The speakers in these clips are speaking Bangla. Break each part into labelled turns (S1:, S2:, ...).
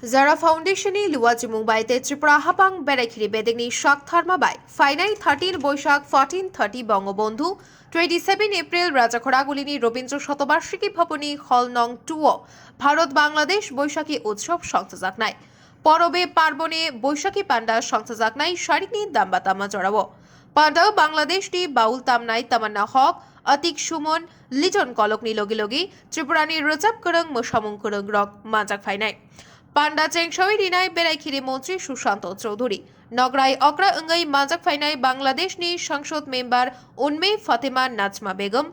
S1: Zara Foundation Luwaji Mumbai te Tripura Hapang Berekhiri Bedegni Shak Tharma Bai Finai 13 Boishakh 1430 Bangobandhu 27 April Rajakhoragulini Robindro Shotobarshiki Bhavani Hall Nong 2 Bharat Bangladesh Boishakhi Utsab Songchajaknai Porobe Parbone Boishakhi Panda Songchajaknai Sharikni Dambatama Jorabo Panda Bangladesh Ti Baul Tamnai Tamanna Hok Atik Shumon Liton Kolokni Logi Logi Tripurani Utsab Kurung Mushamung Kurung Rok Majak Finai Panda Chengshawi Dinai Berekhiri Montri Shushanto Choudhury Nograi Okra Ungai Majak Finai Bangladesh ni সংসদ মেম্বার উন্মে ফাতেমা নাজমা বেগম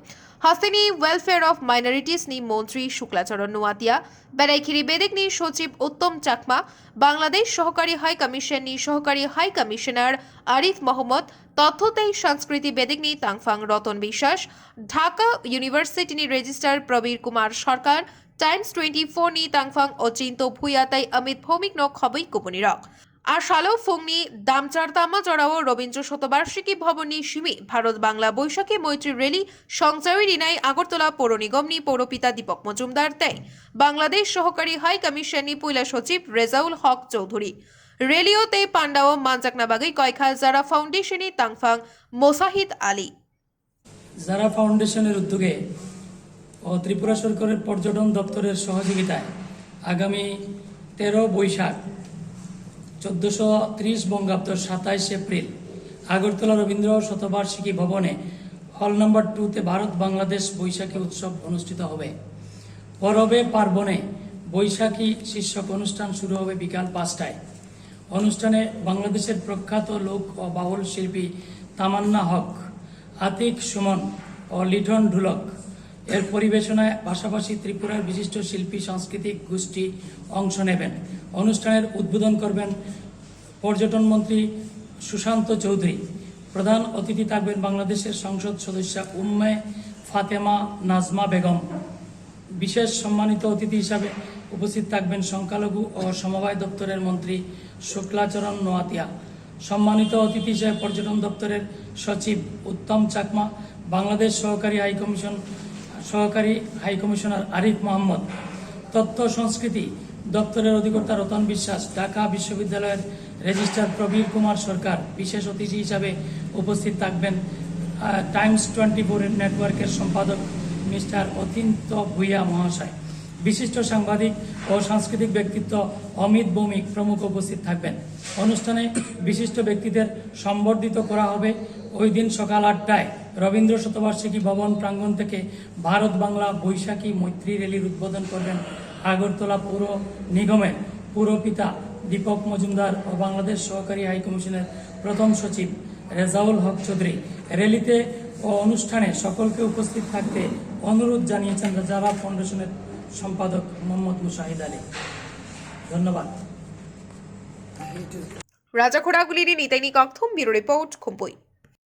S1: হাসিনি ওয়েলফেয়ার অফ মাইনরিটিস নি মন্ত্রী শুক্লাচরণ নোয়াতিয়া বেরাইখিরি বেদিক নি সচিব উত্তম চাকমা বাংলাদেশ সহকারী হাই কমিশন নি সহকারী হাই কমিশনার আরিফ মোহাম্মদ তথ্যতেই সংস্কৃতি বেদিক নি তাংফাং রতন বিশ্বাস ঢাকা ইউনিভার্সিটি নি রেজিস্ট্রার প্রবীর কুমার সরকার টাইমস 24 নি তাংফাং অচিন্ত ভুয়াতাই অমিত ভৌমিক ন খবই কুপনিরক আর শালো ফুংনি দামচার তামা জড়াও রবীন্দ্র শতবার্ষিকী ভবনী সিমি ভারত বাংলা বৈশাখী মৈত্রী রেলি সংচারী রিনাই আগরতলা পৌর নিগম নি পৌরপিতা দীপক মজুমদার তেই বাংলাদেশ সহকারী হাই কমিশন নি পয়লা সচিব রেজাউল হক চৌধুরী রেলিওতে পান্ডাও মানজাকনা বাগৈ কয়খা জারা ফাউন্ডেশনে তাংফাং মোসাহিদ আলী
S2: জারা ফাউন্ডেশনের উদ্যোগে ও ত্রিপুরা সরকারের পর্যটন দপ্তরের সহযোগিতায় আগামী 13 বৈশাখ 1430 বঙ্গাব্দ 27 এপ্রিল আগরতলা রবীন্দ্র শতবার্ষিকী ভবনে হল নম্বর 2 তে ভারত বাংলাদেশ বৈশাখী উৎসব অনুষ্ঠিত হবে। পরবে পার্বণে বৈশাখী শীর্ষক অনুষ্ঠান শুরু হবে বিকাল 5টায়। অনুষ্ঠানে বাংলাদেশের প্রখ্যাত লোক ও বাউল শিল্পী তামান্না হক, আতিক সুমন ও লিটন ঢুলক এর পরিবেশনায় পাশাপাশি ত্রিপুরার বিশিষ্ট শিল্পী সাংস্কৃতিক গোষ্ঠী অংশ নেবেন। অনুষ্ঠানের উদ্বোধন করবেন পর্যটন মন্ত্রী সুশান্ত চৌধুরী। প্রধান অতিথি থাকবেন বাংলাদেশের সংসদ সদস্য উম্মে ফাতেমা নাজমা বেগম। বিশেষ সম্মানিত অতিথি হিসাবে উপস্থিত থাকবেন সংখ্যালঘু ও সমবায় দপ্তরের মন্ত্রী শুক্লাচরণ নোয়াতিয়া। সম্মানিত অতিথি হিসেবে পর্যটন দপ্তরের সচিব উত্তম চাকমা, বাংলাদেশ সহকারী হাই কমিশনার আরিফ মোহাম্মদ, তথ্য সংস্কৃতি দপ্তরের অধিকর্তা রতন বিশ্বাস, ঢাকা বিশ্ববিদ্যালয়ের রেজিস্ট্রার প্রবীর কুমার সরকার। বিশেষ অতিথি হিসাবে উপস্থিত থাকবেন টাইমস 24 নেটওয়ার্কের সম্পাদক মিস্টার অচিন্ত ভুইয়া মহাশয়। বিশিষ্ট সাংবাদিক ও সাংস্কৃতিক ব্যক্তিত্ব অমিত ভৌমিক প্রমুখ উপস্থিত থাকবেন। অনুষ্ঠানে বিশিষ্ট ব্যক্তিদের সম্বর্ধিত করা হবে। ওই দিন সকাল 8টায় রবীন্দ্র শতবার্ষিকী ভবন প্রাঙ্গণ থেকে ভারত বাংলা বৈশাখী মৈত্রী র্যালির উদ্বোধন করবেন আগরতলা পৌর নিগমের পৌরপিতা দীপক মজুমদার ও বাংলাদেশ সহকারী হাই কমিশনের প্রথম সচিব রেজাউল হক চৌধুরী। র্যালিতে ও অনুষ্ঠানে সকলকে উপস্থিত থাকতে অনুরোধ জানিয়েছেন জারা ফাউন্ডেশনের সম্পাদক মোহাম্মদ মুশাহিদ আলী। ধন্যবাদ।
S1: রাজাখোড়াগুলির নিতাইনি কক্থম ব্যুরো রিপোর্ট খুম্পুই।